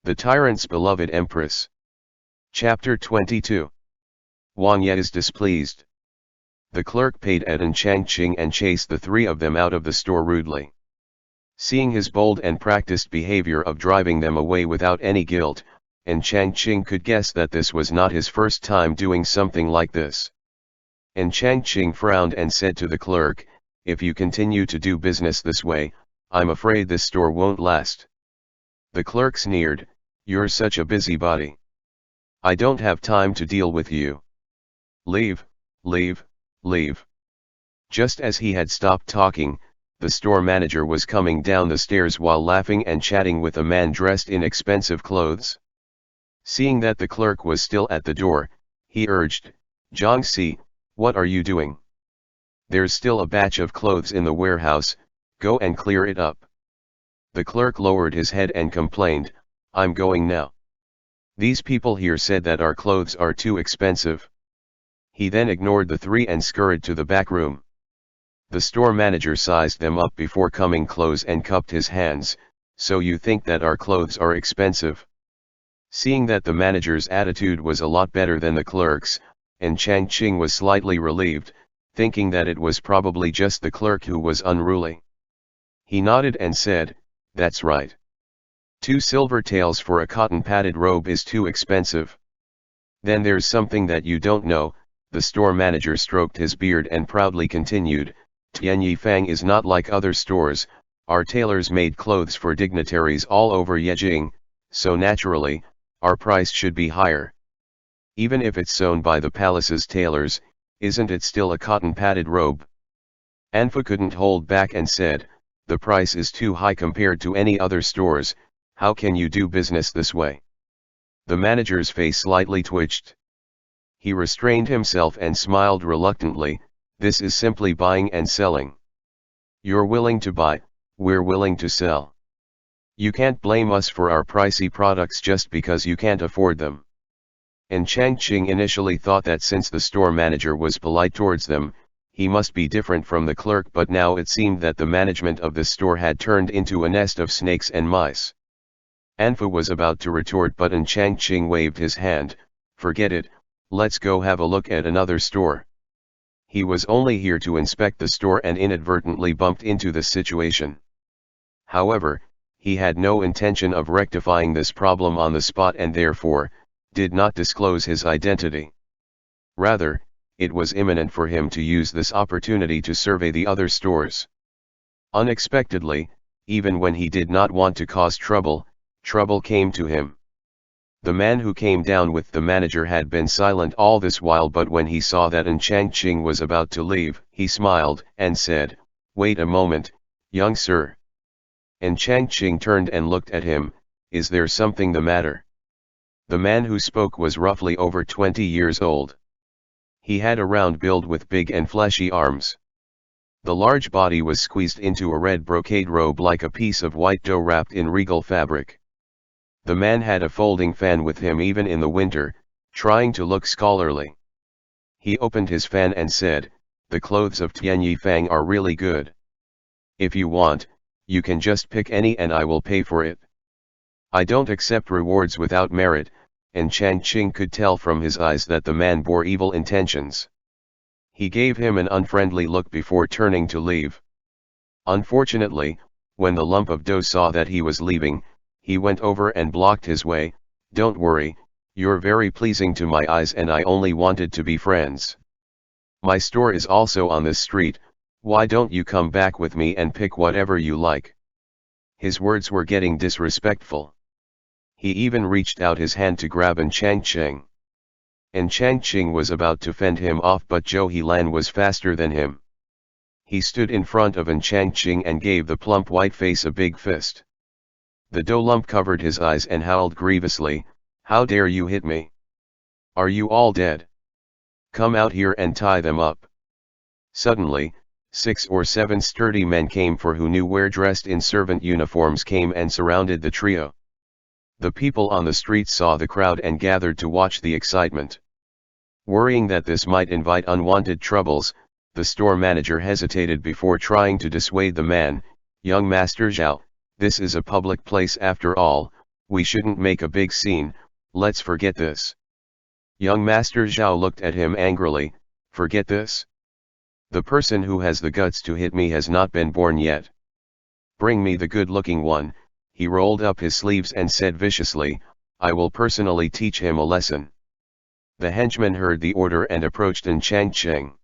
The Tyrant's Beloved Empress. Chapter 22. Wangye is displeased. The clerk paid Ed and Changqing and chased the three of them out of the store rudely. Seeing his bold and practiced behavior of driving them away without any guilt, and Changqing could guess that this was not his first time doing something like this. And Changqing frowned and said to the clerk, "If you continue to do business this way, I'm afraid this store won't last." The clerk sneered, "You're such a busybody. I don't have time to deal with you. Leave, leave, leave." Just as he had stopped talking, the store manager was coming down the stairs while laughing and chatting with a man dressed in expensive clothes. Seeing that the clerk was still at the door, he urged, "Jiangxi, what are you doing? There's still a batch of clothes in the warehouse, go and clear it up." The clerk lowered his head and complained, "I'm going now. These people here said that our clothes are too expensive." He then ignored the three and scurried to the back room. The store manager sized them up before coming close and cupped his hands, "So you think that our clothes are expensive?" Seeing that the manager's attitude was a lot better than the clerk's, and Changqing was slightly relieved, thinking that it was probably just the clerk who was unruly. He nodded and said, "That's right. 2 silver taels for a cotton-padded robe is too expensive." "Then there's something that you don't know," the store manager stroked his beard and proudly continued, "Tianyi Fang is not like other stores. Our tailors made clothes for dignitaries all over Yejing, so naturally, our price should be higher. Even if it's sewn by the palace's tailors, isn't it still a cotton-padded robe?" Anfa couldn't hold back and said, "The price is too high compared to any other stores. How can you do business this way?" The manager's face slightly twitched. He restrained himself and smiled reluctantly, "This is simply buying and selling. You're willing to buy, we're willing to sell. You can't blame us for our pricey products just because you can't afford them." And Changqing initially thought that since the store manager was polite towards them, he must be different from the clerk, but now it seemed that the management of the store had turned into a nest of snakes and mice. Anfa was about to retort, but Changqing waved his hand, "Forget it, let's go have a look at another store." He was only here to inspect the store and inadvertently bumped into the situation. However, he had no intention of rectifying this problem on the spot and therefore, did not disclose his identity. Rather, it was imminent for him to use this opportunity to survey the other stores. Unexpectedly, even when he did not want to cause trouble, trouble came to him. The man who came down with the manager had been silent all this while, but when he saw that Changqing was about to leave, he smiled and said, "Wait a moment, young sir." And Changqing turned and looked at him, "Is there something the matter?" The man who spoke was roughly over 20 years old. He had a round build with big and fleshy arms. The large body was squeezed into a red brocade robe like a piece of white dough wrapped in regal fabric. The man had a folding fan with him even in the winter, trying to look scholarly. He opened his fan and said, "The clothes of Tianyi Fang are really good. If you want, you can just pick any and I will pay for it. I don't accept rewards without merit," and Changqing could tell from his eyes that the man bore evil intentions. He gave him an unfriendly look before turning to leave. Unfortunately, when the lump of dough saw that he was leaving, he went over and blocked his way. "Don't worry, you're very pleasing to my eyes and I only wanted to be friends. My store is also on this street, why don't you come back with me and pick whatever you like?" His words were getting disrespectful. He even reached out his hand to grab Changqing. And Changqing was about to fend him off, but Zhou Helan was faster than him. He stood in front of Changqing and gave the plump white face a big fist. The dough lump covered his eyes and howled grievously, "How dare you hit me? Are you all dead? Come out here and tie them up." Suddenly, 6 or 7 sturdy men came for who knew where dressed in servant uniforms came and surrounded the trio. The people on the street saw the crowd and gathered to watch the excitement. Worrying that this might invite unwanted troubles, the store manager hesitated before trying to dissuade the man. "Young Master Zhao, this is a public place after all, We shouldn't make a big scene, let's forget this. Young Master Xiao looked at him angrily. Forget this? The person who has the guts to hit me has not been born yet. Bring me the good-looking one. He rolled up his sleeves and said viciously, I will personally teach him a lesson. The henchman heard the order and approached En Changqing.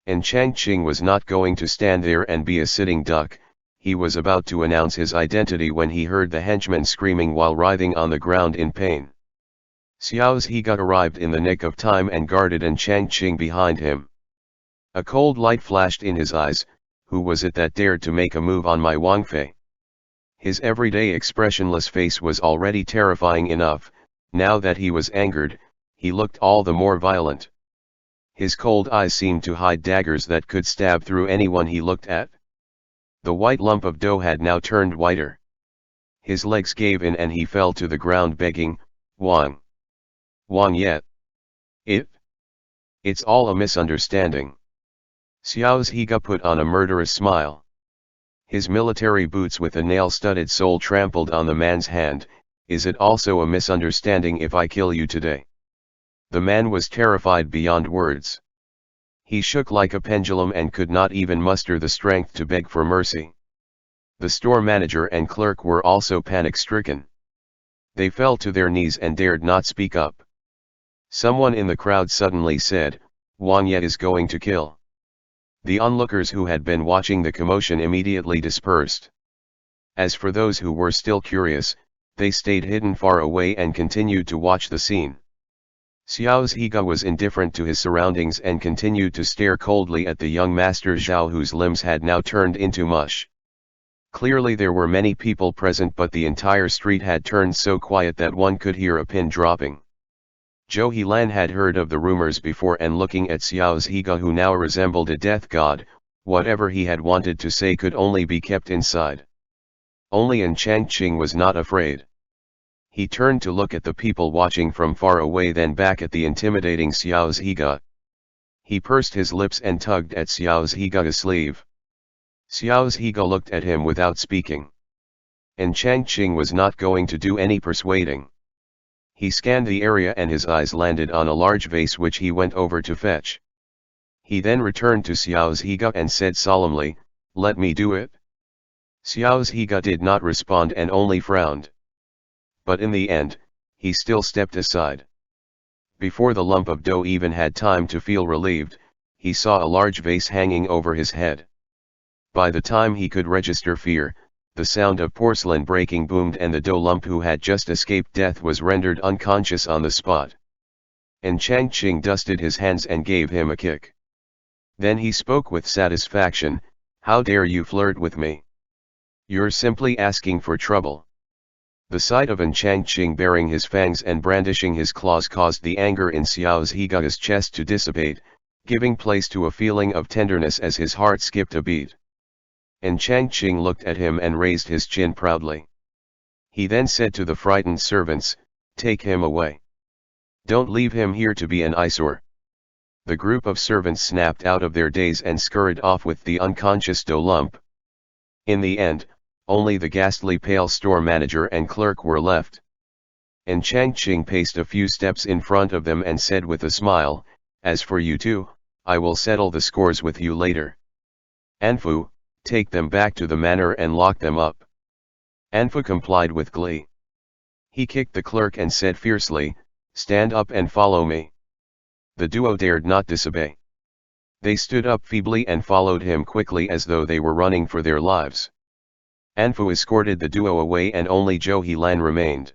En Changqing was not going to stand there and be a sitting duck. He was about to announce his identity when he heard the henchman screaming while writhing on the ground in pain. Xiao's he got arrived in the nick of time and guarded En Changqing behind him. A cold light flashed in his eyes. Who was it that dared to make a move on my Wangfei? His everyday expressionless face was already terrifying enough. Now that he was angered, he looked all the more violent. His cold eyes seemed to hide daggers that could stab through anyone he looked at. The white lump of dough had now turned whiter. His legs gave in and he fell to the ground begging, Wang. Wangye. It's all a misunderstanding. Xiao's Higa put on a murderous smile. His military boots with a nail-studded sole trampled on the man's hand. Is it also a misunderstanding if I kill you today? The man was terrified beyond words. He shook like a pendulum and could not even muster the strength to beg for mercy. The store manager and clerk were also panic-stricken. They fell to their knees and dared not speak up. Someone in the crowd suddenly said, Wangye is going to kill. The onlookers who had been watching the commotion immediately dispersed. As for those who were still curious, they stayed hidden far away and continued to watch the scene. Xiao's Higa was indifferent to his surroundings and continued to stare coldly at the young Master Xiao whose limbs had now turned into mush. Clearly there were many people present, but the entire street had turned so quiet that one could hear a pin dropping. Zhou Helan had heard of the rumors before, and looking at Xiao's Higa, who now resembled a death god, whatever he had wanted to say could only be kept inside. Only En Changqing was not afraid. He turned to look at the people watching from far away, then back at the intimidating Xiao's Higa. He pursed his lips and tugged at Xiao's Higa's sleeve. Xiao's Higa looked at him without speaking. En Changqing was not going to do any persuading. He scanned the area and his eyes landed on a large vase which he went over to fetch. He then returned to Xiao's Higa and said solemnly, Let me do it. Xiao's Higa did not respond and only frowned. But in the end, he still stepped aside. Before the lump of dough even had time to feel relieved, he saw a large vase hanging over his head. By the time he could register fear, the sound of porcelain breaking boomed and the dough lump, who had just escaped death, was rendered unconscious on the spot. En Changqing dusted his hands and gave him a kick. Then he spoke with satisfaction, How dare you flirt with me? You're simply asking for trouble. The sight of En Changqing baring his fangs and brandishing his claws caused the anger in Xiao's Higa's chest to dissipate, giving place to a feeling of tenderness as his heart skipped a beat. En Changqing looked at him and raised his chin proudly. He then said to the frightened servants, Take him away. Don't leave him here to be an eyesore. The group of servants snapped out of their daze and scurried off with the unconscious dough lump. In the end, only the ghastly pale store manager and clerk were left. En Changqing paced a few steps in front of them and said with a smile, As for you two, I will settle the scores with you later. Anfu, take them back to the manor and lock them up. Anfu complied with glee. He kicked the clerk and said fiercely, Stand up and follow me. The duo dared not disobey. They stood up feebly and followed him quickly as though they were running for their lives. Anfu escorted the duo away and only Zhou Helan remained.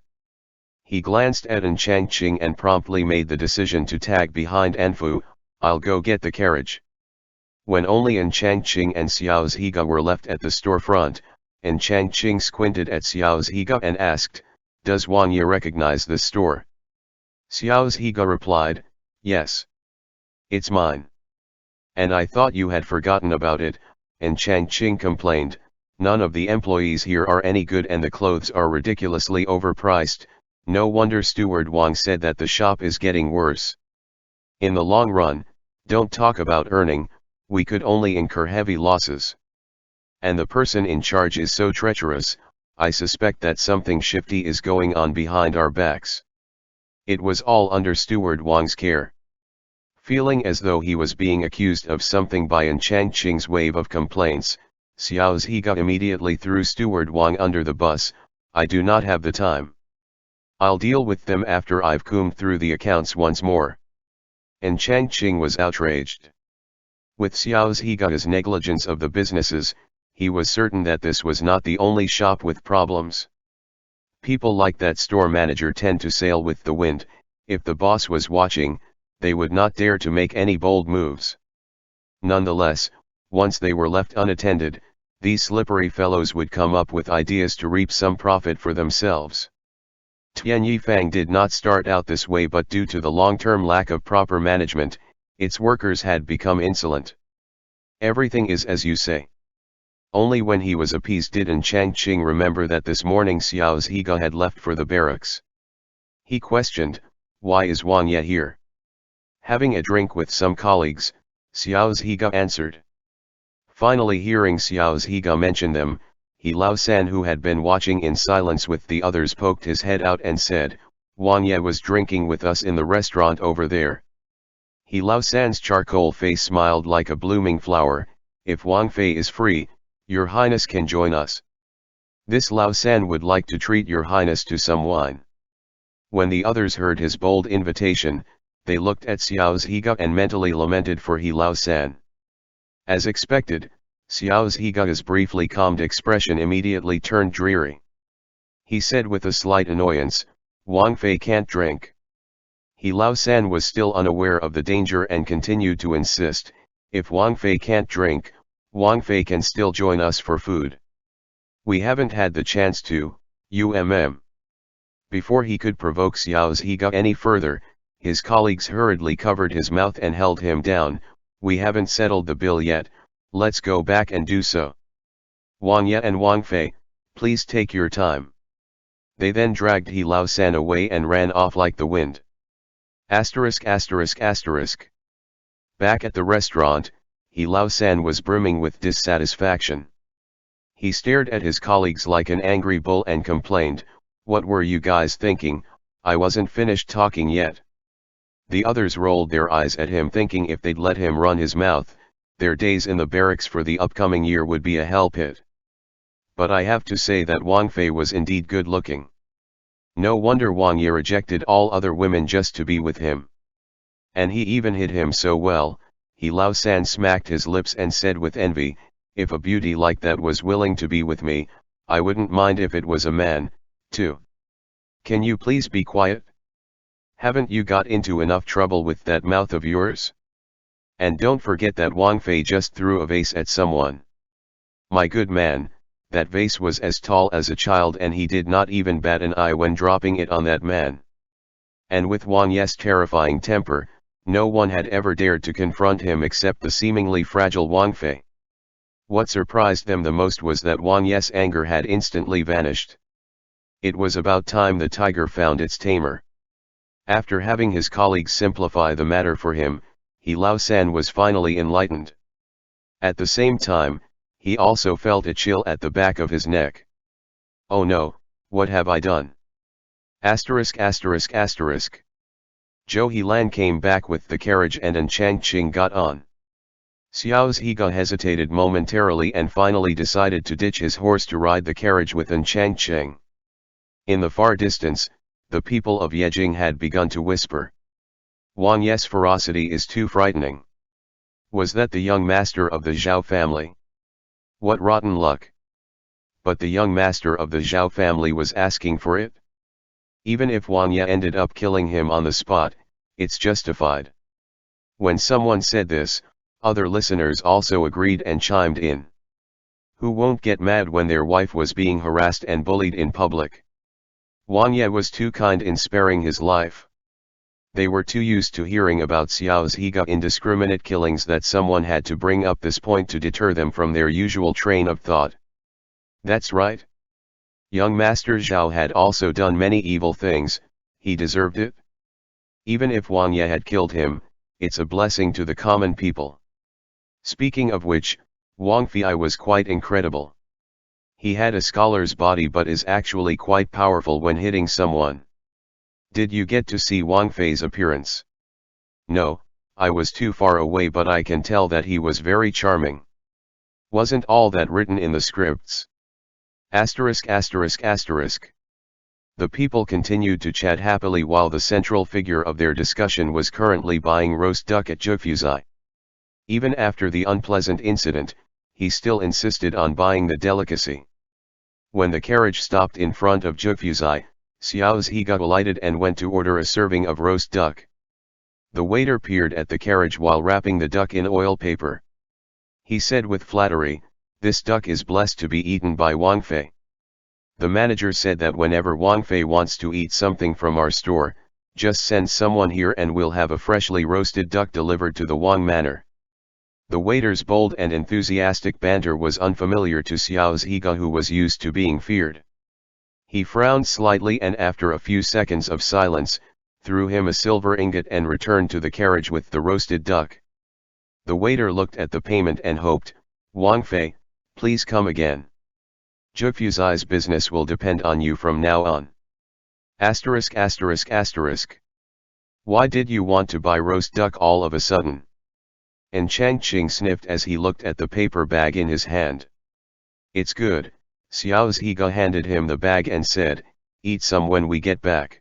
He glanced at En Changqing and promptly made the decision to tag behind Anfu, I'll go get the carriage. When only En Changqing and Xiao's Higa were left at the storefront, En Changqing squinted at Xiao's Higa and asked, Does Wangye recognize this store? Xiao's Higa replied, Yes. It's mine. And I thought you had forgotten about it, En Changqing complained, None of the employees here are any good and the clothes are ridiculously overpriced. No wonder Steward Wang said that the shop is getting worse. In the long run, don't talk about earning, we could only incur heavy losses. And the person in charge is so treacherous, I suspect that something shifty is going on behind our backs. It was all under Steward Wang's care. Feeling as though he was being accused of something by An Changqing's wave of complaints, Xiao Zhiga immediately threw Steward Wang under the bus. I do not have the time. I'll deal with them after I've combed through the accounts once more. And Changqing was outraged. With Xiao Zhiga's negligence of the businesses, he was certain that this was not the only shop with problems. People like that store manager tend to sail with the wind. If the boss was watching, they would not dare to make any bold moves. Nonetheless, once they were left unattended, these slippery fellows would come up with ideas to reap some profit for themselves. Tian Yifang did not start out this way, but due to the long-term lack of proper management, its workers had become insolent. Everything is as you say. Only when he was appeased did An Changqing remember that this morning Xiao Zhiga had left for the barracks. He questioned, "Why is Wangye here?" Having a drink with some colleagues, Xiao Zhiga answered. Finally hearing Xiao Zhiga mention them, He Lao-san, who had been watching in silence with the others, poked his head out and said, "Wangye was drinking with us in the restaurant over there." He Lao-san's charcoal face smiled like a blooming flower. "If Wang Fei is free, your highness can join us. This Lao-san would like to treat your highness to some wine." When the others heard his bold invitation, they looked at Xiao Zhiga and mentally lamented for He Lao-san. As expected, Xiao Zhiga's briefly calmed expression immediately turned dreary. He said with a slight annoyance, "Wang Fei can't drink." He Lao-san was still unaware of the danger and continued to insist, "If Wang Fei can't drink, Wang Fei can still join us for food. We haven't had the chance to, Before he could provoke Xiao Zhiga any further, his colleagues hurriedly covered his mouth and held him down. "We haven't settled the bill yet, let's go back and do so. Wangye and Wang Fei, please take your time." They then dragged He Lao-san away and ran off like the wind. Back at the restaurant, He Lao-san was brimming with dissatisfaction. He stared at his colleagues like an angry bull and complained, "What were you guys thinking? I wasn't finished talking yet." The others rolled their eyes at him, thinking if they'd let him run his mouth, their days in the barracks for the upcoming year would be a hell pit. But I have to say that Wang Fei was indeed good looking. No wonder Wangye rejected all other women just to be with him. And he even hid him so well. He Lao-san smacked his lips and said with envy, "If a beauty like that was willing to be with me, I wouldn't mind if it was a man, too. Can you please be quiet? Haven't you got into enough trouble with that mouth of yours? And don't forget that Wang Fei just threw a vase at someone. My good man, that vase was as tall as a child and he did not even bat an eye when dropping it on that man." And with Wangye's terrifying temper, no one had ever dared to confront him except the seemingly fragile Wang Fei. What surprised them the most was that Wangye's anger had instantly vanished. It was about time the tiger found its tamer. After having his colleagues simplify the matter for him, He Lao-san was finally enlightened. At the same time, he also felt a chill at the back of his neck. "Oh no, what have I done?" Zhou Helan came back with the carriage and An Changqing got on. Xiao Zhiga hesitated momentarily and finally decided to ditch his horse to ride the carriage with An Changqing. In the far distance, the people of Yejing had begun to whisper, "Wangye's ferocity is too frightening. Was that the young master of the Zhao family? What rotten luck." But the young master of the Zhao family was asking for it. Even if Wangye ended up killing him on the spot, it's justified. When someone said this, other listeners also agreed and chimed in. Who won't get mad when their wife was being harassed and bullied in public? Wangye was too kind in sparing his life. They were too used to hearing about Xiao Zhiga's indiscriminate killings that someone had to bring up this point to deter them from their usual train of thought. That's right. Young Master Zhao had also done many evil things, he deserved it. Even if Wangye had killed him, it's a blessing to the common people. Speaking of which, Wang Fei was quite incredible. He had a scholar's body but is actually quite powerful when hitting someone. Did you get to see Wang Fei's appearance? No, I was too far away, but I can tell that he was very charming. Wasn't all that written in the scripts? Asterisk asterisk asterisk. The people continued to chat happily while the central figure of their discussion was currently buying roast duck at Zhufuzai. Even after the unpleasant incident, he still insisted on buying the delicacy. When the carriage stopped in front of Zhufuzai, Xiao's Higa alighted and went to order a serving of roast duck. The waiter peered at the carriage while wrapping the duck in oil paper. He said with flattery, "This duck is blessed to be eaten by Wang Fei." The manager said that whenever Wang Fei wants to eat something from our store, just send someone here and we'll have a freshly roasted duck delivered to the Wang Manor. The waiter's bold and enthusiastic banter was unfamiliar to Xiao's Higa, who was used to being feared. He frowned slightly and after a few seconds of silence, threw him a silver ingot and returned to the carriage with the roasted duck. The waiter looked at the payment and hoped, "Wang Fei, please come again. Zhufuzai's business will depend on you from now on." Asterisk asterisk asterisk. Why did you want to buy roast duck all of a sudden? And Changqing sniffed as he looked at the paper bag in his hand. It's good. Xiao's Higa handed him the bag and said, "Eat some when we get back."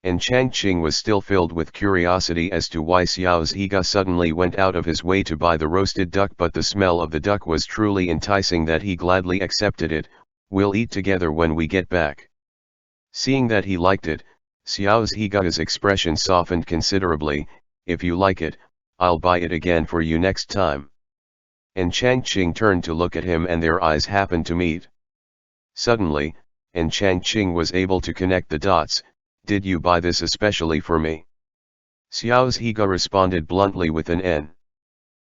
And Changqing was still filled with curiosity as to why Xiao's Higa suddenly went out of his way to buy the roasted duck, but the smell of the duck was truly enticing that he gladly accepted it. "We'll eat together when we get back." Seeing that he liked it, Xiao's Higa's expression softened considerably. "If you like it, I'll buy it again for you next time." And Changqing turned to look at him and their eyes happened to meet. Suddenly, and Changqing was able to connect the dots. "Did you buy this especially for me?" Xiao's Higa responded bluntly with an N.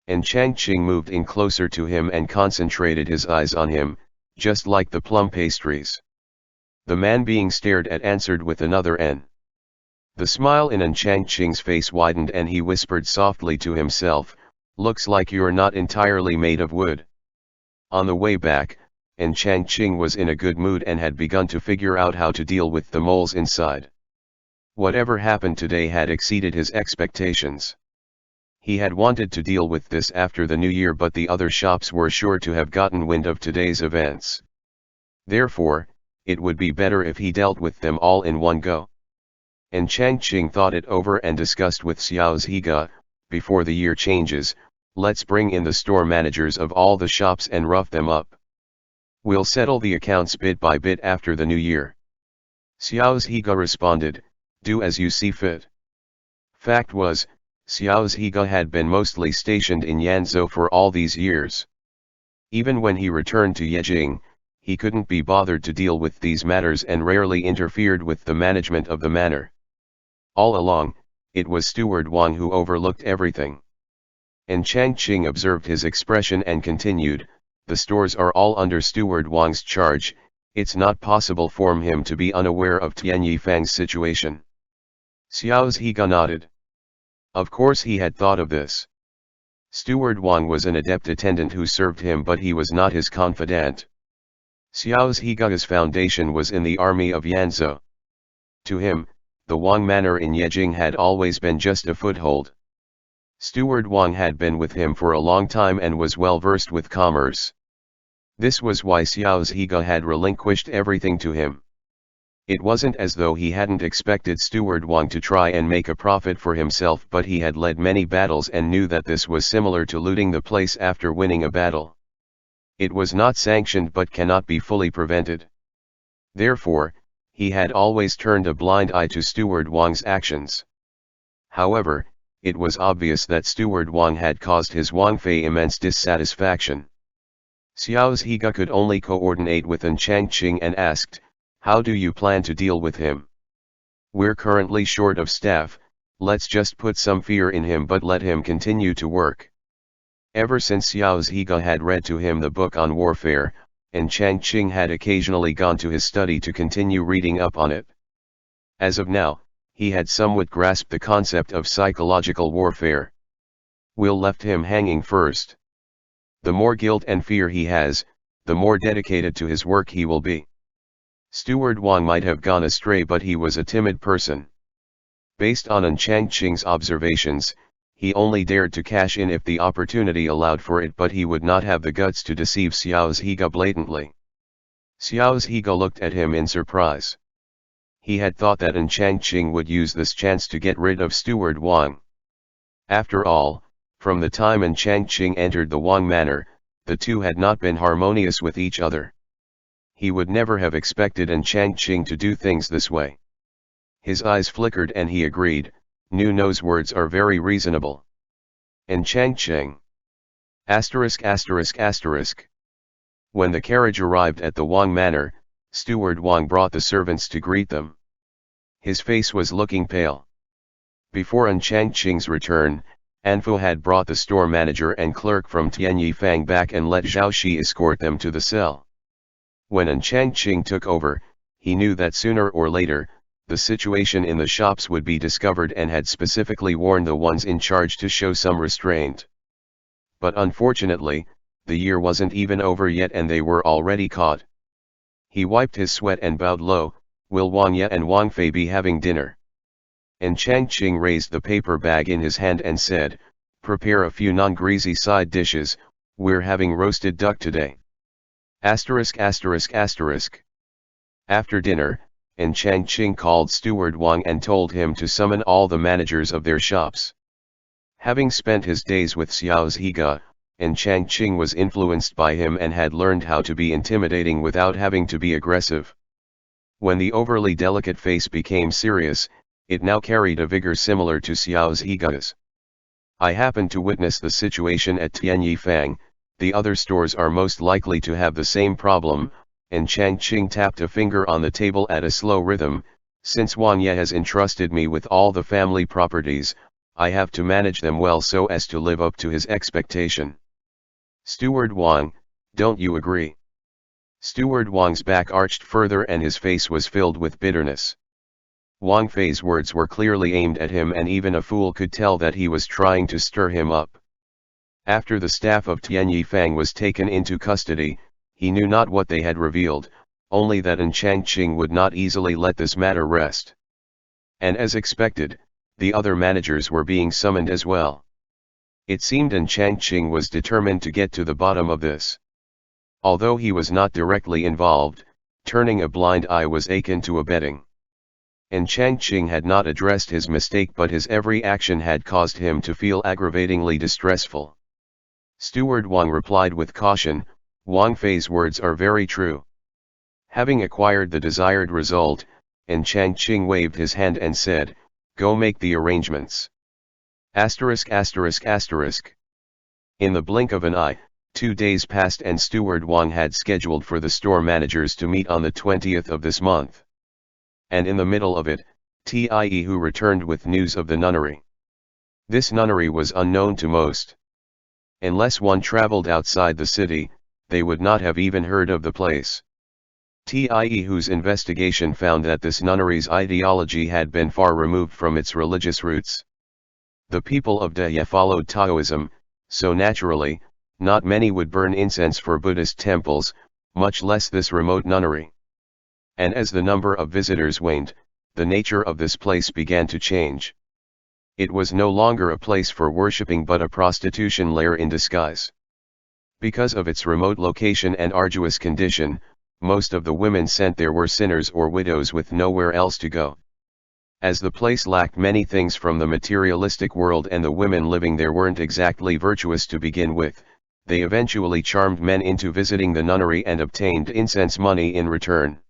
And Changqing moved in closer to him and concentrated his eyes on him, just like the plum pastries. The man being stared at answered with another N. The smile in Changqing's face widened and he whispered softly to himself, "Looks like you're not entirely made of wood." On the way back, Changqing was in a good mood and had begun to figure out how to deal with the moles inside. Whatever happened today had exceeded his expectations. He had wanted to deal with this after the new year, but the other shops were sure to have gotten wind of today's events. Therefore, it would be better if he dealt with them all in one go. And Changqing thought it over and discussed with Xiao's Higa, "Before the year changes, let's bring in the store managers of all the shops and rough them up. We'll settle the accounts bit by bit after the new year." Xiao's Higa responded, "Do as you see fit." Fact was, Xiao's Higa had been mostly stationed in Yanzhou for all these years. Even when he returned to Yejing, he couldn't be bothered to deal with these matters and rarely interfered with the management of the manor. All along, it was Steward Wang who overlooked everything. And Changqing observed his expression and continued, "The stores are all under Steward Wang's charge. It's not possible for him to be unaware of Tian Yifang's situation." Xiao's Higa nodded. Of course he had thought of this. Steward Wang was an adept attendant who served him, but he was not his confidant. Xiao's Higa's foundation was in the army of Yanzhou. To him, the Wang Manor in Yejing had always been just a foothold. Steward Wang had been with him for a long time and was well versed with commerce. This was why Xiao's Higa had relinquished everything to him. It wasn't as though he hadn't expected Steward Wang to try and make a profit for himself, but he had led many battles and knew that this was similar to looting the place after winning a battle. It was not sanctioned but cannot be fully prevented. Therefore, he had always turned a blind eye to Steward Wang's actions. However, it was obvious that Steward Wang had caused his Wang Fei immense dissatisfaction. Xiao's Higa could only coordinate with Changqing and asked, "How do you plan to deal with him? We're currently short of staff, let's just put some fear in him but let him continue to work." Ever since Xiao's Higa had read to him the book on warfare, Changqing had occasionally gone to his study to continue reading up on it. As of now, he had somewhat grasped the concept of psychological warfare. "We'll left him hanging first. The more guilt and fear he has, the more dedicated to his work he will be. Steward Wang might have gone astray, but he was a timid person. Based on Changqing's observations, he only dared to cash in if the opportunity allowed for it, but he would not have the guts to deceive Xiao Zhiga blatantly. Xiao Zhiga looked at him in surprise. He had thought that Changqing would use this chance to get rid of Steward Wang. After all, from the time Changqing entered the Wang manor, the two had not been harmonious with each other. He would never have expected Changqing to do things this way. His eyes flickered and he agreed, Nuno's words are very reasonable. Changqing. ******. When the carriage arrived at the Wang manor, Steward Wang brought the servants to greet them. His face was looking pale. Before Changqing's return, Anfu had brought the store manager and clerk from Tianyifang back and let Zhao Shi escort them to the cell. When Changqing took over, he knew that sooner or later, the situation in the shops would be discovered and had specifically warned the ones in charge to show some restraint. But unfortunately, the year wasn't even over yet and they were already caught. He wiped his sweat and bowed low, "Will Wangye and Wang Fei be having dinner?" Changqing raised the paper bag in his hand and said, "Prepare a few non-greasy side dishes, we're having roasted duck today." ******. After dinner, Changqing called Steward Wang and told him to summon all the managers of their shops. Having spent his days with Xiao Zhiga, Changqing was influenced by him and had learned how to be intimidating without having to be aggressive. When the overly delicate face became serious, it now carried a vigor similar to Xiao Zhiga's. "I happened to witness the situation at Tianyifang, the other stores are most likely to have the same problem," Changqing tapped a finger on the table at a slow rhythm, "since Wangye has entrusted me with all the family properties, I have to manage them well so as to live up to his expectation. Steward Wang, don't you agree?" Steward Wang's back arched further and his face was filled with bitterness. Wang Fei's words were clearly aimed at him and even a fool could tell that he was trying to stir him up. After the staff of Tianyifang was taken into custody, he knew not what they had revealed, only that Changqing would not easily let this matter rest. And as expected, the other managers were being summoned as well. It seemed Changqing was determined to get to the bottom of this. Although he was not directly involved, turning a blind eye was akin to abetting. Changqing had not addressed his mistake, but his every action had caused him to feel aggravatingly distressful. Steward Wang replied with caution, "Wang Fei's words are very true." Having acquired the desired result, Changqing waved his hand and said, "Go make the arrangements." ******. In the blink of an eye, 2 days passed and Steward Wang had scheduled for the store managers to meet on the 20th of this month. And in the middle of it, Tie who returned with news of the nunnery. This nunnery was unknown to most. Unless one traveled outside the city, they would not have even heard of the place. Tie whose investigation found that this nunnery's ideology had been far removed from its religious roots. The people of Daya followed Taoism, so naturally, not many would burn incense for Buddhist temples, much less this remote nunnery. And as the number of visitors waned, the nature of this place began to change. It was no longer a place for worshipping but a prostitution lair in disguise. Because of its remote location and arduous condition, most of the women sent there were sinners or widows with nowhere else to go. As the place lacked many things from the materialistic world and the women living there weren't exactly virtuous to begin with, they eventually charmed men into visiting the nunnery and obtained incense money in return.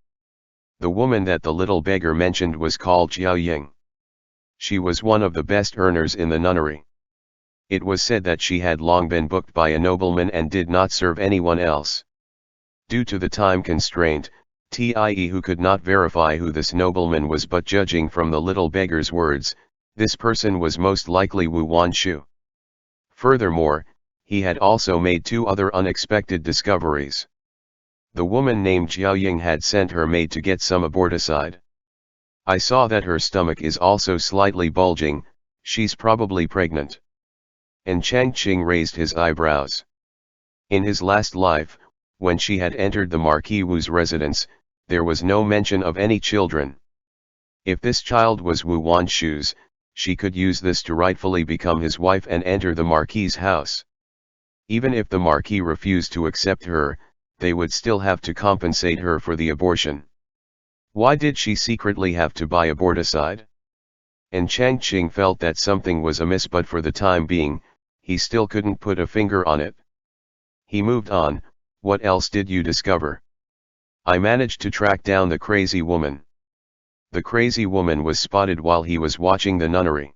The woman that the little beggar mentioned was called Xiao Ying. She was one of the best earners in the nunnery. It was said that she had long been booked by a nobleman and did not serve anyone else. Due to the time constraint, Tie who could not verify who this nobleman was, but judging from the little beggar's words, this person was most likely Wu Wanshu. Furthermore, he had also made 2 other unexpected discoveries. The woman named Xiao Ying had sent her maid to get some aborticide. "I saw that her stomach is also slightly bulging, she's probably pregnant." And Changqing raised his eyebrows. In his last life, When she had entered the Marquis Wu's residence, there was no mention of any children. If this child was Wu Wanshu's, she could use this to rightfully become his wife and enter the Marquis's house. Even if the Marquis refused to accept her, they would still have to compensate her for the abortion. Why did she secretly have to buy aborticide? And Changqing felt that something was amiss, but for the time being, he still couldn't put a finger on it. He moved on. What else did you discover? I managed to track down the crazy woman. The crazy woman was spotted while he was watching the nunnery.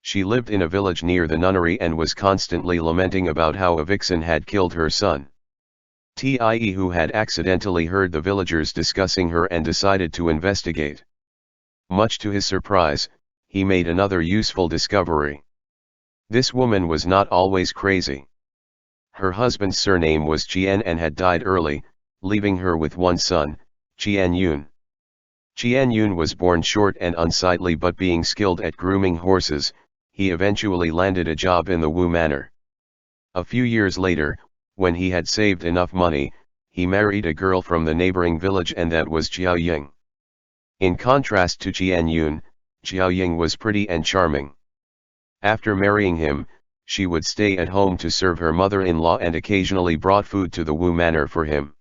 She lived in a village near the nunnery and was constantly lamenting about how a vixen had killed her son. Tie who had accidentally heard the villagers discussing her and decided to investigate. Much to his surprise, he made another useful discovery. This woman was not always crazy. Her husband's surname was Qian and had died early, leaving her with one son, Qian Yun. Qian Yun was born short and unsightly, but being skilled at grooming horses, he eventually landed a job in the Wu Manor. A few years later, when he had saved enough money, he married a girl from the neighboring village, and that was Xiao Ying. In contrast to Qian Yun, Xiao Ying was pretty and charming. After marrying him, she would stay at home to serve her mother-in-law and occasionally brought food to the Wu Manor for him.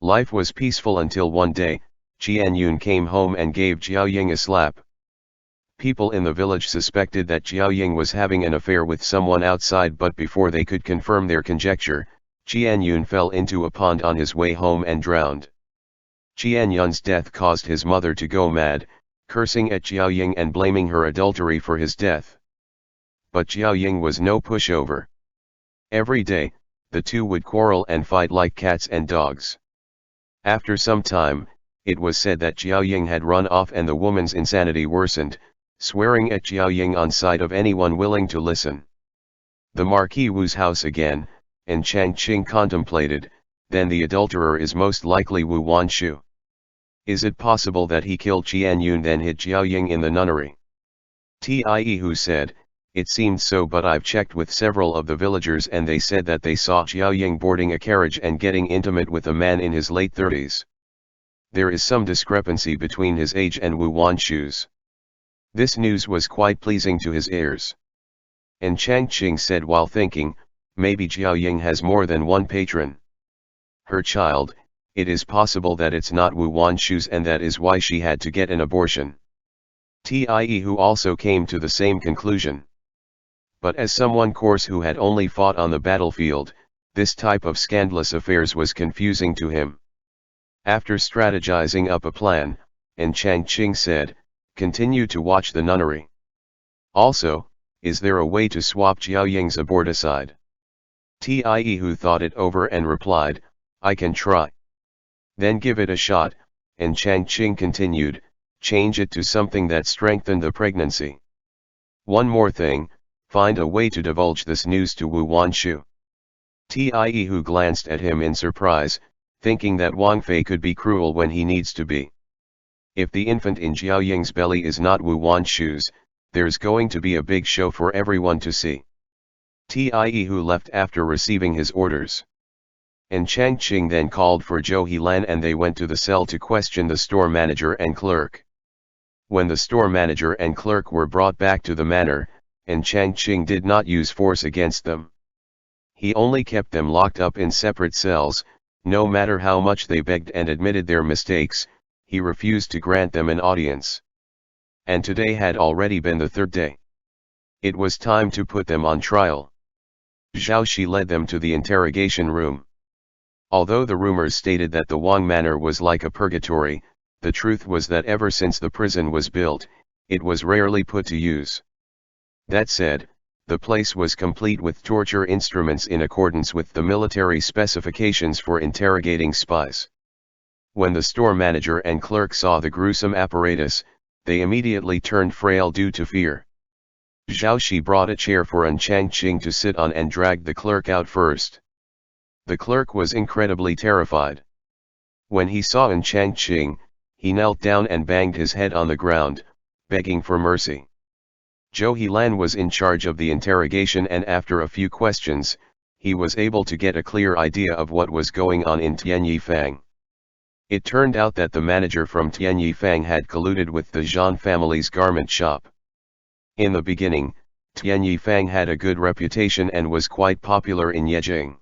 Life was peaceful until one day, Qian Yun came home and gave Xiao Ying a slap. People in the village suspected that Xiao Ying was having an affair with someone outside, but before they could confirm their conjecture, Qian Yun fell into a pond on his way home and drowned. Qian Yun's death caused his mother to go mad, cursing at Xiao Ying and blaming her adultery for his death. But Xiao Ying was no pushover. Every day, the two would quarrel and fight like cats and dogs. After some time, it was said that Xiao Ying had run off and the woman's insanity worsened, swearing at Xiao Ying on sight of anyone willing to listen. The Marquis Wu's house again, and Changqing contemplated, then the adulterer is most likely Wu Wanshu. Is it possible that he killed Qian Yun then hid Xiao Ying in the nunnery? Tie Hu said, it seemed so, but I've checked with several of the villagers and they said that they saw Xiao Ying boarding a carriage and getting intimate with a man in his late 30s. There is some discrepancy between his age and Wu Wanshu's. This news was quite pleasing to his ears. And Changqing said while thinking, maybe Xiao Ying has more than one patron. Her child, it is possible that it's not Wu Wanshu's and that is why she had to get an abortion. Tie who also came to the same conclusion. But as someone coarse who had only fought on the battlefield, this type of scandalous affairs was confusing to him. After strategizing up a plan, and Changqing said, continue to watch the nunnery. Also, is there a way to swap Xiao Ying's aborticide? Tie who thought it over and replied, I can try. Then give it a shot, and Changqing continued, change it to something that strengthened the pregnancy. One more thing, find a way to divulge this news to Wu Wanshu. Tie who glanced at him in surprise, thinking that Wang Fei could be cruel when he needs to be. If the infant in Xiao Ying's belly is not Wu Wanshu's, there's going to be a big show for everyone to see. Tie who left after receiving his orders. And Changqing then called for Zhou Helan and they went to the cell to question the store manager and clerk. When the store manager and clerk were brought back to the manor, and Changqing did not use force against them. He only kept them locked up in separate cells. No matter how much they begged and admitted their mistakes, he refused to grant them an audience. And today had already been the third day. It was time to put them on trial. Zhao Shi led them to the interrogation room. Although the rumors stated that the Wang Manor was like a purgatory, the truth was that ever since the prison was built, it was rarely put to use. That said, the place was complete with torture instruments in accordance with the military specifications for interrogating spies. When the store manager and clerk saw the gruesome apparatus, they immediately turned frail due to fear. Zhao Shi brought a chair for An Changqing to sit on and dragged the clerk out first. The clerk was incredibly terrified. When he saw An Changqing, he knelt down and banged his head on the ground, begging for mercy. Zhou Helan was in charge of the interrogation and after a few questions, he was able to get a clear idea of what was going on in Tianyifang. It turned out that the manager from Tianyifang had colluded with the Zhan family's garment shop. In the beginning, Tianyifang had a good reputation and was quite popular in Yejing.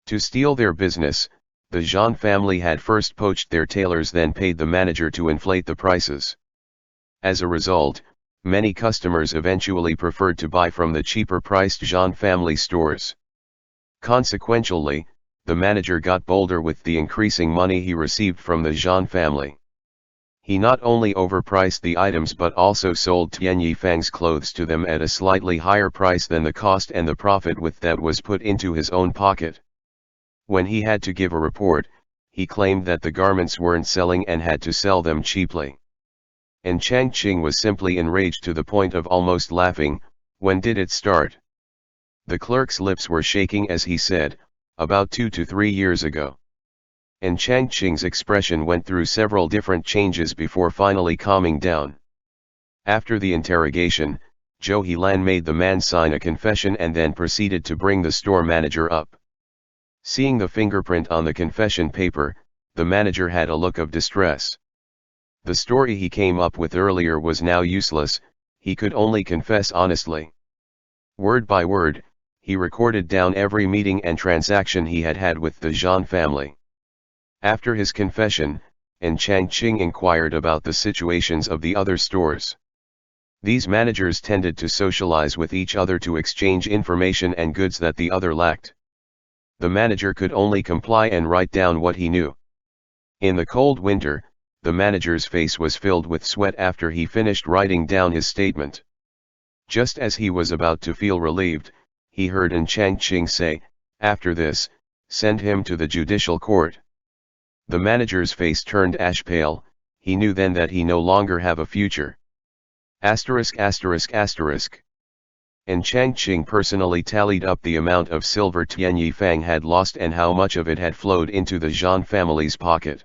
To steal their business, the Zhan family had first poached their tailors, then paid the manager to inflate the prices. As a result, many customers eventually preferred to buy from the cheaper-priced Zhan family stores. Consequently, the manager got bolder with the increasing money he received from the Zhan family. He not only overpriced the items but also sold Tianyifang's clothes to them at a slightly higher price than the cost, and the profit with that was put into his own pocket. When he had to give a report, he claimed that the garments weren't selling and had to sell them cheaply. And Changqing was simply enraged to the point of almost laughing. When did it start? The clerk's lips were shaking as he said, about 2 to 3 years ago. And Changqing's expression went through several different changes before finally calming down. After the interrogation, Zhou Helan made the man sign a confession and then proceeded to bring the store manager up. Seeing the fingerprint on the confession paper, the manager had a look of distress. The story he came up with earlier was now useless, he could only confess honestly. Word by word, he recorded down every meeting and transaction he had had with the Zhan family. After his confession, Changqing inquired about the situations of the other stores. These managers tended to socialize with each other to exchange information and goods that the other lacked. The manager could only comply and write down what he knew. In the cold winter, the manager's face was filled with sweat after he finished writing down his statement. Just as he was about to feel relieved, he heard Changqing say, "After this, send him to the judicial court." The manager's face turned ash pale. He knew then that he no longer have a future. And Changqing personally tallied up the amount of silver Tianyifang had lost and how much of it had flowed into the Zhan family's pocket.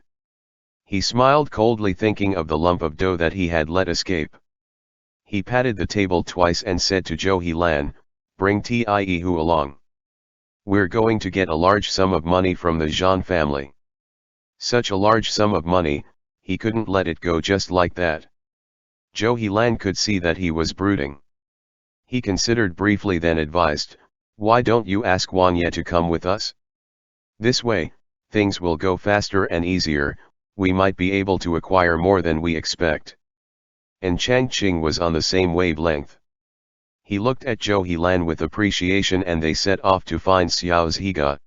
He smiled coldly, thinking of the lump of dough that he had let escape. He patted the table twice and said to Zhou Helan, "Bring Tiehu along. We're going to get a large sum of money from the Zhan family." Such a large sum of money, he couldn't let it go just like that. Zhou Helan could see that he was brooding. He considered briefly, then advised, "Why don't you ask Wangye to come with us? This way, things will go faster and easier, we might be able to acquire more than we expect." And Changqing was on the same wavelength. He looked at Zhou Helan with appreciation and they set off to find Xiao's Higa.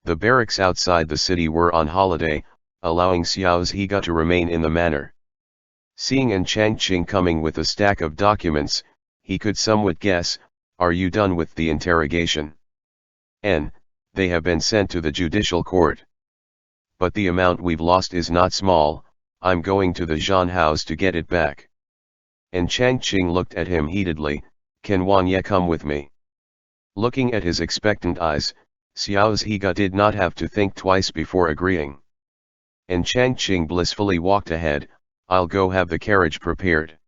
The barracks outside the city were on holiday, allowing Xiao's Higa to remain in the manor. Seeing Changqing coming with a stack of documents, he could somewhat guess, "Are you done with the interrogation?" They have been sent to the judicial court. But the amount we've lost is not small, I'm going to the Zhan house to get it back. And Changqing looked at him heatedly, "Can Wangye come with me?" Looking at his expectant eyes, Xiao's Higa did not have to think twice before agreeing. And Changqing blissfully walked ahead, "I'll go have the carriage prepared."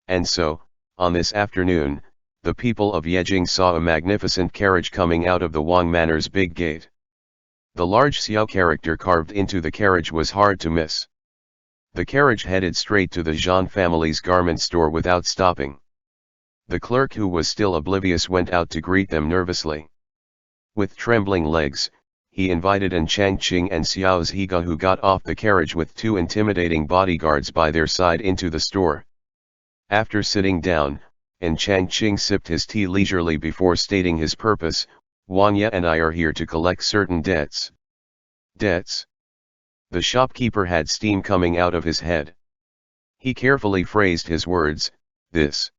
And so, on this afternoon, the people of Yejing saw a magnificent carriage coming out of the Wang Manor's big gate. The large Xiao character carved into the carriage was hard to miss. The carriage headed straight to the Zhan family's garment store without stopping. The clerk, who was still oblivious, went out to greet them nervously. With trembling legs, he invited Changqing and Xiao's Higa, who got off the carriage with 2 intimidating bodyguards by their side, into the store. After sitting down, Changqing sipped his tea leisurely before stating his purpose, "Wangye and I are here to collect certain debts." Debts? The shopkeeper had steam coming out of his head. He carefully phrased his words, "This.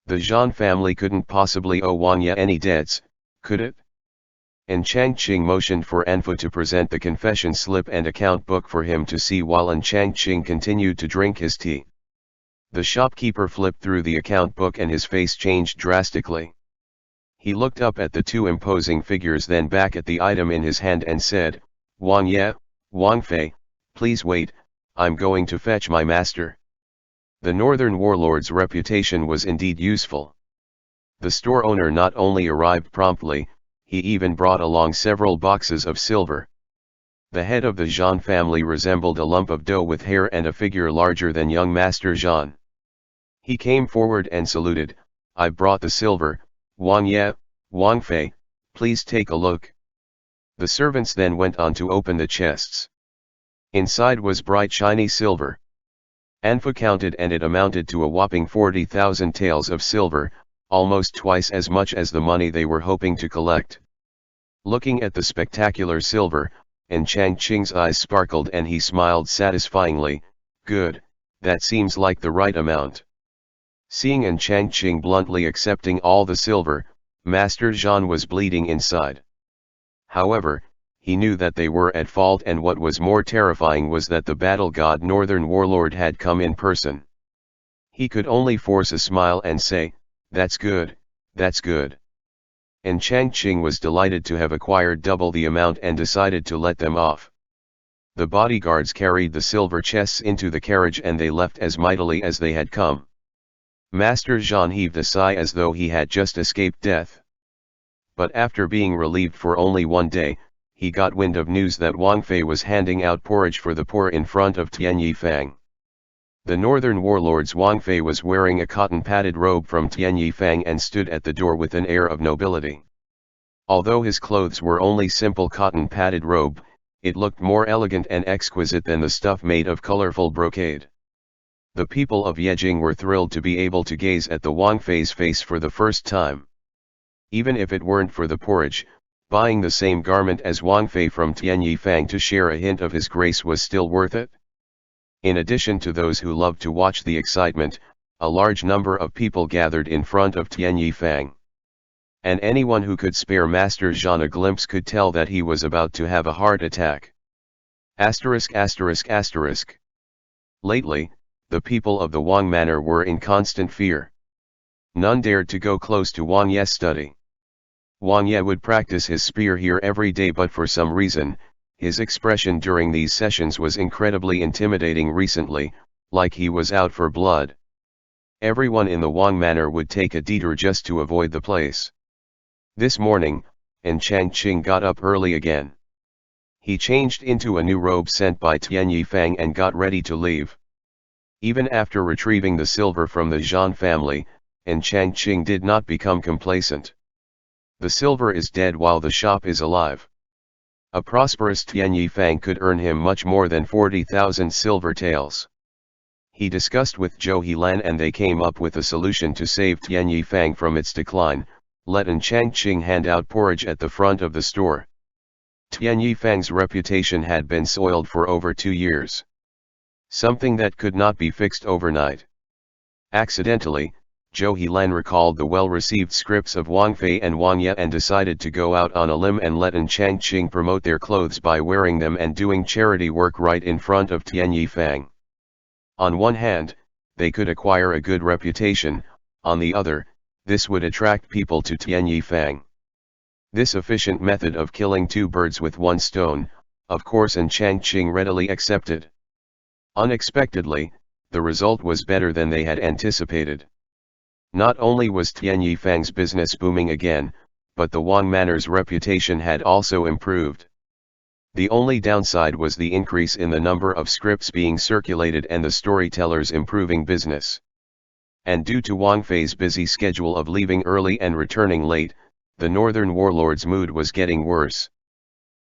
The Zhan family couldn't possibly owe Wangye any debts, could it?" And Changqing motioned for Anfu to present the confession slip and account book for him to see while Changqing continued to drink his tea. The shopkeeper flipped through the account book and his face changed drastically. He looked up at the 2 imposing figures, then back at the item in his hand and said, "Wangye, Wangfei, please wait, I'm going to fetch my master." The northern warlord's reputation was indeed useful. The store owner not only arrived promptly, he even brought along several boxes of silver. The head of the Zhan family resembled a lump of dough with hair and a figure larger than young Master Zhan. He came forward and saluted, "I've brought the silver, Wangye, Wangfei, please take a look." The servants then went on to open the chests. Inside was bright shiny silver. Anfa counted and it amounted to a whopping 40,000 taels of silver, almost twice as much as the money they were hoping to collect. Looking at the spectacular silver, and Chang Qing's eyes sparkled and he smiled satisfyingly, "Good, that seems like the right amount." Seeing and Chang Qing bluntly accepting all the silver, Master Zhan was bleeding inside. However, he knew that they were at fault, and what was more terrifying was that the battle god Northern Warlord had come in person. He could only force a smile and say, "That's good, that's good." And Chang Qing was delighted to have acquired double the amount and decided to let them off. The bodyguards carried the silver chests into the carriage and they left as mightily as they had come. Master Zhan heaved a sigh as though he had just escaped death. But after being relieved for only one day, he got wind of news that Wangfei was handing out porridge for the poor in front of Tian Yifang. The northern warlord's Wangfei was wearing a cotton-padded robe from Tian Yifang and stood at the door with an air of nobility. Although his clothes were only simple cotton-padded robe, it looked more elegant and exquisite than the stuff made of colorful brocade. The people of Yejing were thrilled to be able to gaze at the Wangfei's face for the first time. Even if it weren't for the porridge, buying the same garment as Wangfei from Tian Yifang to share a hint of his grace was still worth it. In addition to those who loved to watch the excitement, a large number of people gathered in front of Tian Yifang. And anyone who could spare Master Zhan a glimpse could tell that he was about to have a heart attack. ******. Lately, the people of the Wang Manor were in constant fear. None dared to go close to Wangye's study. Wangye would practice his spear here every day, but for some reason, his expression during these sessions was incredibly intimidating recently, like he was out for blood. Everyone in the Wang Manor would take a detour just to avoid the place. This morning, and Chang Qing got up early again. He changed into a new robe sent by Tian Yifang and got ready to leave. Even after retrieving the silver from the Zhan family, and Chang Qing did not become complacent. The silver is dead while the shop is alive. A prosperous Tian Yifang could earn him much more than 40,000 silver taels. He discussed with Zhou Helan and they came up with a solution to save Tian Yifang from its decline. Let and Chang Qing hand out porridge at the front of the store. Tian Yifang's reputation had been soiled for over 2 years. Something that could not be fixed overnight. Accidentally, Zhou Helan recalled the well-received scripts of Wangfei and Wangye and decided to go out on a limb and let and Chang Qing promote their clothes by wearing them and doing charity work right in front of Tian Yifang. On one hand, they could acquire a good reputation, on the other, this would attract people to Tian Yifang. This efficient method of killing two birds with one stone, of course, and Chang Qing readily accepted. Unexpectedly, the result was better than they had anticipated. Not only was Tian Yifang's business booming again, but the Wang Manor's reputation had also improved. The only downside was the increase in the number of scripts being circulated and the storytellers improving business. And due to Wangfei's busy schedule of leaving early and returning late, the northern warlord's mood was getting worse.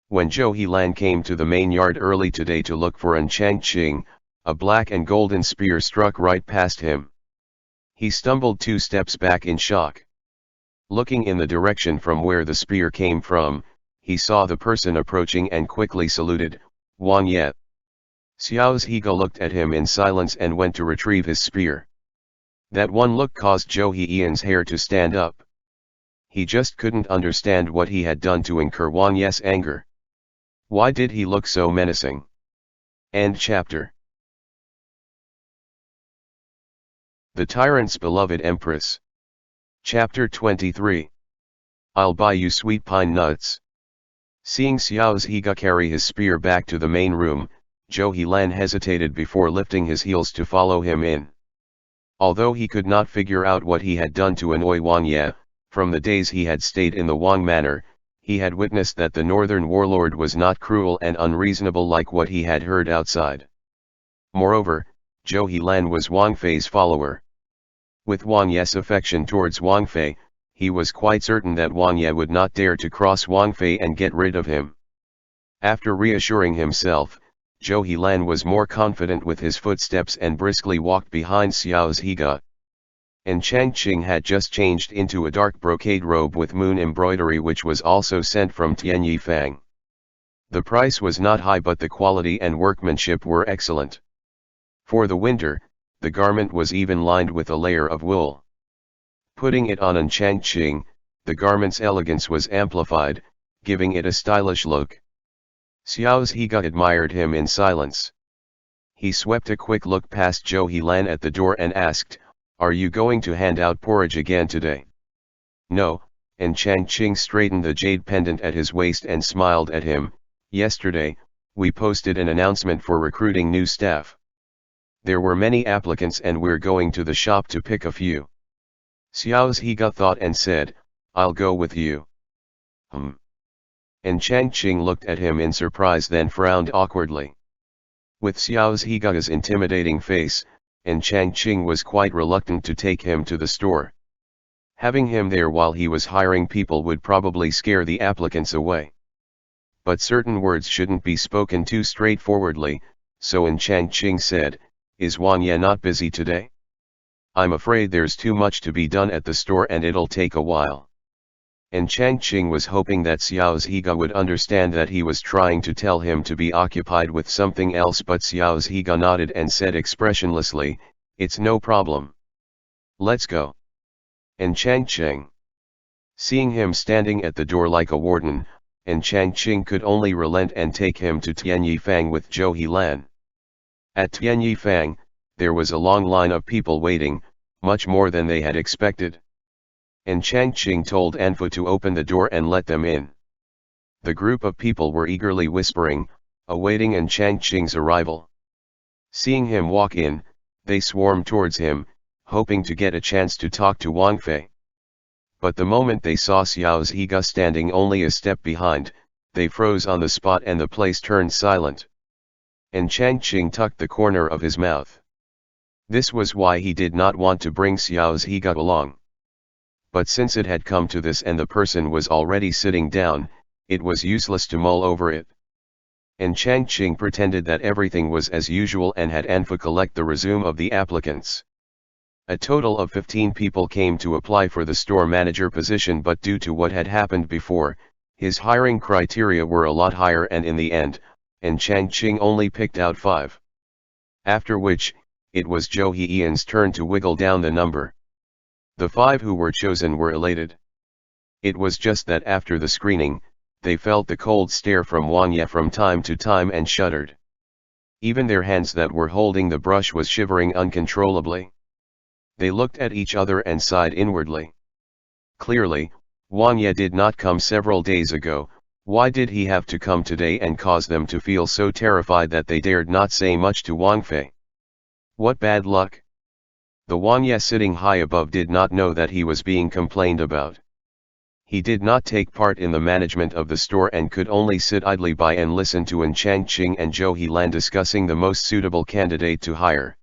When Zhou Helan came to the main yard early today to look for an Chang Qing, a black and golden spear struck right past him. He stumbled 2 steps back in shock. Looking in the direction from where the spear came from, he saw the person approaching and quickly saluted, "Wangye." Xiao Zhiga looked at him in silence and went to retrieve his spear. That one look caused Zhou Heian's hair to stand up. He just couldn't understand what he had done to incur Wangye's anger. Why did he look so menacing? End chapter. The Tyrant's Beloved Empress. Chapter 23. I'll buy you sweet pine nuts. Seeing Xiao Zhiga carry his spear back to the main room, Zhou Helan hesitated before lifting his heels to follow him in. Although he could not figure out what he had done to annoy Wangye, from the days he had stayed in the Wang Manor, He had witnessed that the northern warlord was not cruel and unreasonable like what he had heard outside. Moreover, Zhou Helan was Wang Fei's follower. With Wangye's affection towards Wang Fei, he was quite certain that Wangye would not dare to cross Wang Fei and get rid of him. After reassuring himself, Zhou Helan was more confident with his footsteps and briskly walked behind Xiao's Higa. And Changqing had just changed into a dark brocade robe with moon embroidery which was also sent from Tianyi Fang. The price was not high but the quality and workmanship were excellent. For the winter, the garment was even lined with a layer of wool. Putting it on Changqing, the garment's elegance was amplified, giving it a stylish look. Xiao's Higa admired him in silence. He swept a quick look past Zhou Helan at the door and asked, "Are you going to hand out porridge again today?" "No," and Changqing straightened the jade pendant at his waist and smiled at him. "Yesterday, we posted an announcement for recruiting new staff. There were many applicants and we're going to the shop to pick a few." Xiao's Higa thought and said, "I'll go with you." And Changqing looked at him in surprise then frowned awkwardly. With Xiao's Higa's intimidating face, and Changqing was quite reluctant to take him to the store. Having him there while he was hiring people would probably scare the applicants away. But certain words shouldn't be spoken too straightforwardly, so Changqing said, "Is Wangye not busy today? I'm afraid there's too much to be done at the store and it'll take a while." And Changqing was hoping that Xiao's Higa would understand that he was trying to tell him to be occupied with something else, but Xiao's Higa nodded and said expressionlessly, "It's no problem. Let's go." And Changqing, seeing him standing at the door like a warden, and Changqing could only relent and take him to Tianyi Fang with Zhou Helan. At Tianyi Fang, there was a long line of people waiting, much more than they had expected. And Changqing told Anfu to open the door and let them in. The group of people were eagerly whispering, awaiting Changqing's arrival. Seeing him walk in, they swarmed towards him, hoping to get a chance to talk to Wang Fei. But the moment they saw Xiao's Higa standing only a step behind, they froze on the spot and the place turned silent. And Changqing tucked the corner of his mouth. This was why he did not want to bring Xiao's Higa along. But since it had come to this and the person was already sitting down, it was useless to mull over it. And Changqing pretended that everything was as usual and had Anfu collect the resume of the applicants. A total of 15 people came to apply for the store manager position, but due to what had happened before, his hiring criteria were a lot higher and in the end, Changqing only picked out 5. After which, it was Zhou Helan's turn to wiggle down the number. The 5 who were chosen were elated. It was just that after the screening, they felt the cold stare from Wangye from time to time and shuddered. Even their hands that were holding the brush was shivering uncontrollably. They looked at each other and sighed inwardly. Clearly, Wangye did not come several days ago. Why did he have to come today and cause them to feel so terrified that they dared not say much to Wang Fei? What bad luck! The Wangye sitting high above did not know that he was being complained about. He did not take part in the management of the store and could only sit idly by and listen to Changqing and Zhou Helan discussing the most suitable candidate to hire.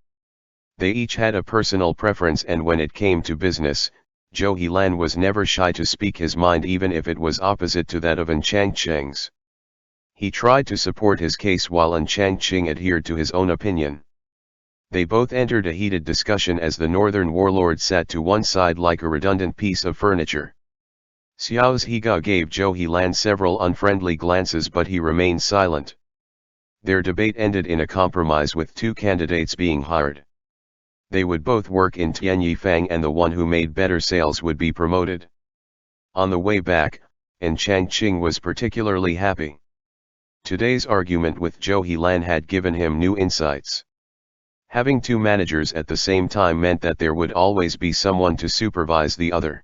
They each had a personal preference, and when it came to business, Zhou Helan was never shy to speak his mind even if it was opposite to that of Changqing's. He tried to support his case while Changqing adhered to his own opinion. They both entered a heated discussion as the northern warlord sat to one side like a redundant piece of furniture. Xiao's Higa gave Zhou Helan several unfriendly glances, but he remained silent. Their debate ended in a compromise with 2 candidates being hired. They would both work in Tianyi Fang and the one who made better sales would be promoted. On the way back, Changqing was particularly happy. Today's argument with Zhou Helan had given him new insights. Having 2 managers at the same time meant that there would always be someone to supervise the other.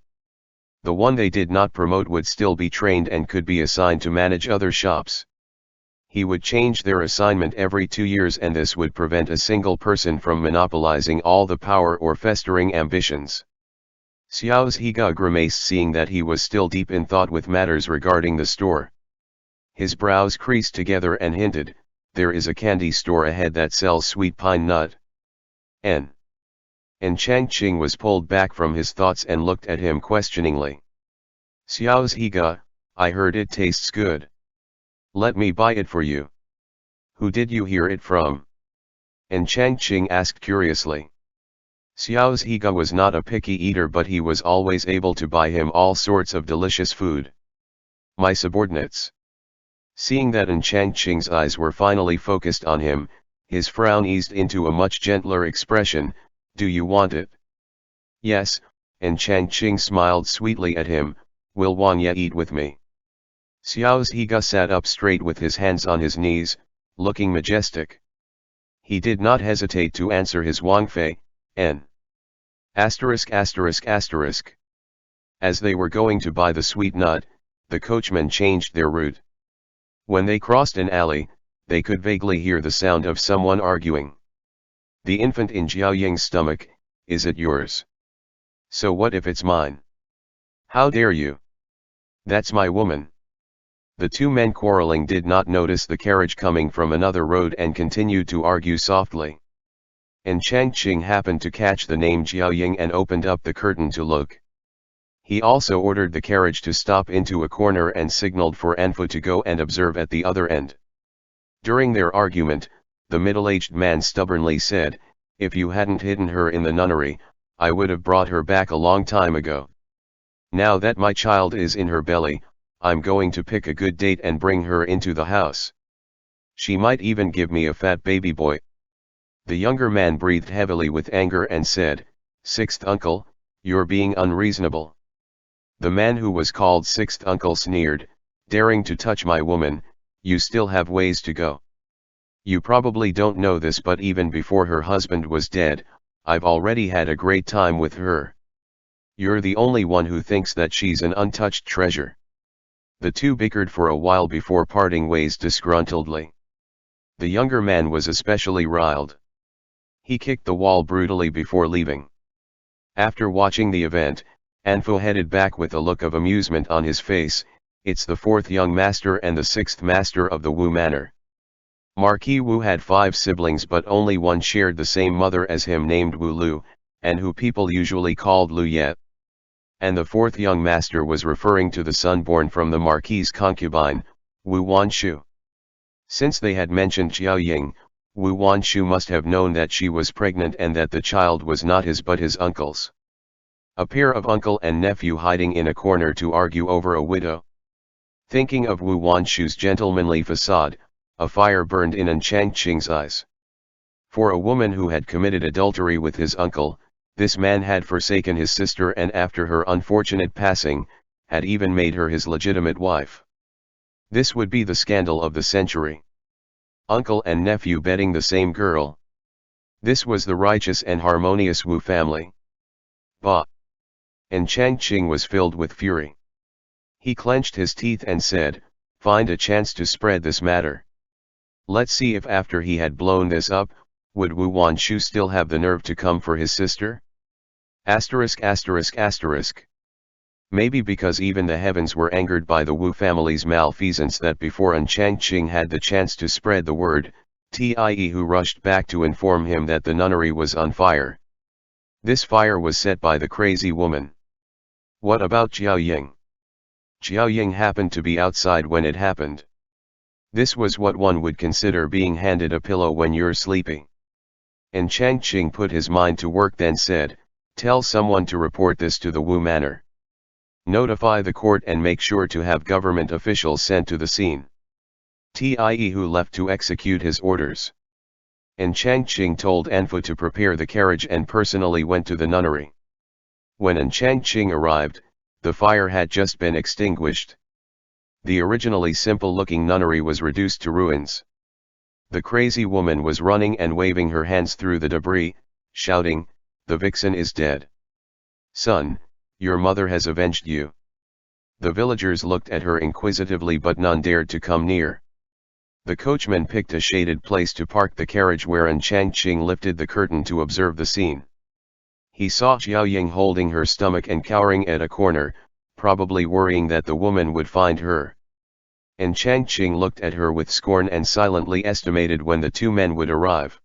The one they did not promote would still be trained and could be assigned to manage other shops. He would change their assignment every 2 years, and this would prevent a single person from monopolizing all the power or festering ambitions. Xiao Zhiga grimaced, seeing that he was still deep in thought with matters regarding the store. His brows creased together and hinted, "There is a candy store ahead that sells sweet pine nut." And Changqing was pulled back from his thoughts and looked at him questioningly. "Xiao Zhiga, I heard it tastes good. Let me buy it for you." "Who did you hear it from?" And Changqing asked curiously. Xiao Zhiga was not a picky eater, but he was always able to buy him all sorts of delicious food. "My subordinates." Seeing that Changqing's eyes were finally focused on him, his frown eased into a much gentler expression. "Do you want it?" "Yes," and Changqing smiled sweetly at him. "Will Wangye eat with me?" Xiao Zhiga sat up straight with his hands on his knees, looking majestic. He did not hesitate to answer his Wangfei, "N." As they were going to buy the sweet nut, the coachmen changed their route. When they crossed an alley, they could vaguely hear the sound of someone arguing. "The infant in Jiaoying's stomach, is it yours?" "So what if it's mine?" "How dare you?" "That's my woman." The two men quarreling did not notice the carriage coming from another road and continued to argue softly. And Changqing happened to catch the name Jiaoying and opened up the curtain to look. He also ordered the carriage to stop into a corner and signaled for Anfu to go and observe at the other end. During their argument, the middle-aged man stubbornly said, "If you hadn't hidden her in the nunnery, I would have brought her back a long time ago. Now that my child is in her belly, I'm going to pick a good date and bring her into the house. She might even give me a fat baby boy." The younger man breathed heavily with anger and said, "Sixth uncle, you're being unreasonable." The man who was called sixth uncle sneered, "Daring to touch my woman, you still have ways to go. You probably don't know this, but even before her husband was dead, I've already had a great time with her. You're the only one who thinks that she's an untouched treasure." The two bickered for a while before parting ways disgruntledly. The younger man was especially riled. He kicked the wall brutally before leaving. After watching the event, Anfu headed back with a look of amusement on his face. It's the fourth young master and the sixth master of the Wu Manor. Marquis Wu had 5 siblings, but only one shared the same mother as him, named Wu Lu, and who people usually called Lu Ye. And the fourth young master was referring to the son born from the Marquis's concubine, Wu Wanshu. Since they had mentioned Jiaoying, Wu Wanshu must have known that she was pregnant and that the child was not his but his uncle's. A pair of uncle and nephew hiding in a corner to argue over a widow. Thinking of Wu Wanshu's gentlemanly facade, a fire burned in Changqing's eyes. For a woman who had committed adultery with his uncle, this man had forsaken his sister and after her unfortunate passing, had even made her his legitimate wife. This would be the scandal of the century. Uncle and nephew bedding the same girl. This was the righteous and harmonious Wu family. Bah! And Changqing was filled with fury. He clenched his teeth and said, "Find a chance to spread this matter. Let's see if after he had blown this up, would Wu Wanshu still have the nerve to come for his sister?" Maybe because even the heavens were angered by the Wu family's malfeasance that before Changqing had the chance to spread the word, Tie-Hu rushed back to inform him that the nunnery was on fire. This fire was set by the crazy woman. What about Jiaoying? Jiaoying happened to be outside when it happened. This was what one would consider being handed a pillow when you're sleepy. And Changqing put his mind to work, then said, "Tell someone to report this to the Wu Manor. Notify the court and make sure to have government officials sent to the scene." Tie-Hu left to execute his orders. And Changqing told Anfu to prepare the carriage and personally went to the nunnery. When Changqing arrived, the fire had just been extinguished. The originally simple-looking nunnery was reduced to ruins. The crazy woman was running and waving her hands through the debris, shouting, "The vixen is dead. Son, your mother has avenged you." The villagers looked at her inquisitively, but none dared to come near. The coachman picked a shaded place to park the carriage, wherein Changqing lifted the curtain to observe the scene. He saw Xiaoying holding her stomach and cowering at a corner, probably worrying that the woman would find her. And Changqing looked at her with scorn and silently estimated when the two men would arrive.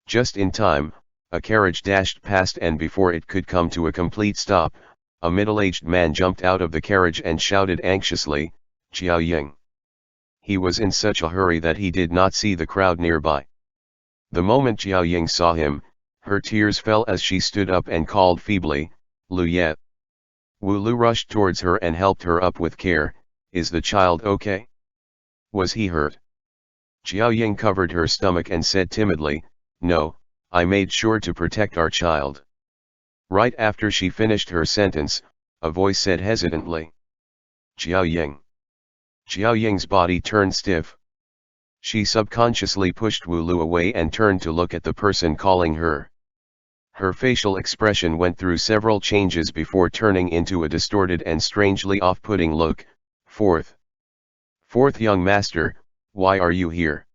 Just in time, a carriage dashed past, and before it could come to a complete stop, a middle-aged man jumped out of the carriage and shouted anxiously, "Xiaoying." He was in such a hurry that he did not see the crowd nearby. The moment Xiaoying saw him, her tears fell as she stood up and called feebly, "Lu Ye." Wu Lu rushed towards her and helped her up with care. "Is the child okay? Was he hurt?" Xiaoying covered her stomach and said timidly, "No, I made sure to protect our child." Right after she finished her sentence, a voice said hesitantly, "Xiaoying." Xiaoying's body turned stiff. She subconsciously pushed Wu Lu away and turned to look at the person calling her. Her facial expression went through several changes before turning into a distorted and strangely off-putting look. Fourth young master, why are you here?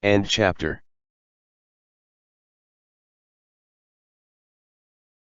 End chapter.